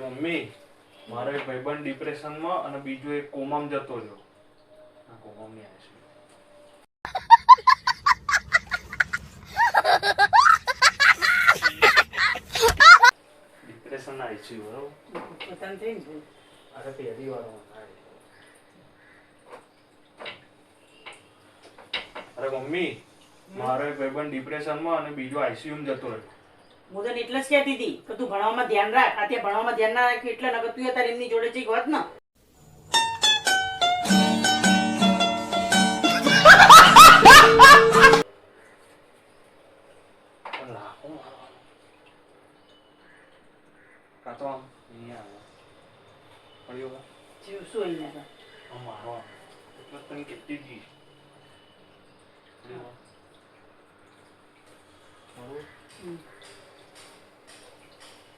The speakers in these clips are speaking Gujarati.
મમ્મી મારો એક ભાઈબંધ ડિપ્રેશનમાં અને બીજો એક કોમામાં જતો રહ્યો. આ કોમામાં ની આઈસીયુ. ડિપ્રેશન ના આઈસીયુ બરોબર. પોતાને થઈ ને આ પહેલી વાર થાય. અરે મમ્મી મારો એક ભાઈબંધ ડિપ્રેશનમાં અને બીજો આઈસીયુમાં જતો રહ્યો. હું તને એટલે જ કહેતી હતી કે તું ભણવામાં ધ્યાન રાખ. આ તે ભણવામાં ધ્યાન ના રાખ એટલે નકર તું તારી એમની જોડે જઈ હોત ને. પણ લાખો મારવાનો કાં તો આમ નહીં આવે પણ એવું જીવ શું એને તો. આમ મારવાનો એટલે તને કેટલી જી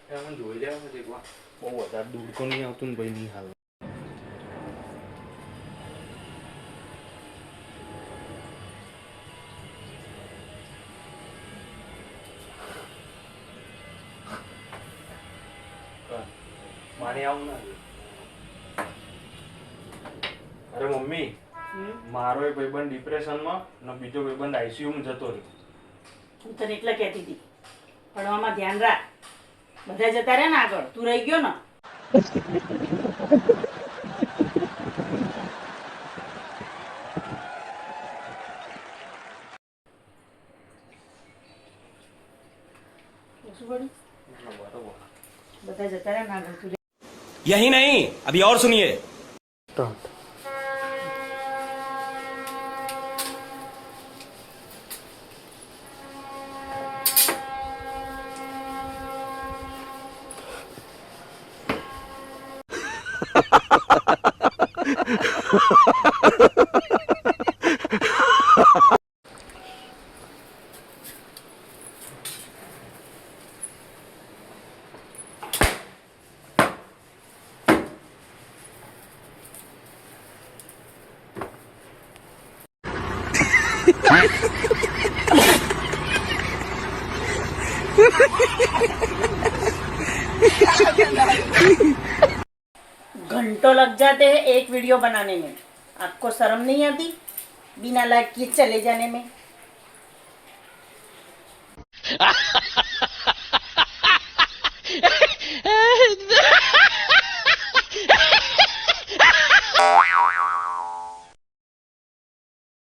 મને જોઈ લેવા પછી એકવાર બહુ વધારે દૂર તો નહીં આવતું ને ભાઈ નહીં હાલ. મારે આવું ના. અરે મમ્મી મારો એક ભાઈબંધ ડિપ્રેશનમાં અને બીજો ભાઈબંધ આઈસીયુમાં જતો રહ્યો. હું તને એટલે કહેતી હતી ભણવામાં ધ્યાન રાખ. બધા જતા રહ્યા ને આગળ, તું રહી ગયો ને. બધા જતા રહ્યા ને આગળ, તું यही नहीं अभी और सुनिए. घंटों लग जाते हैं एक वीडियो बनाने में. आपको शर्म नहीं आती बिना लाइक किए चले जाने में?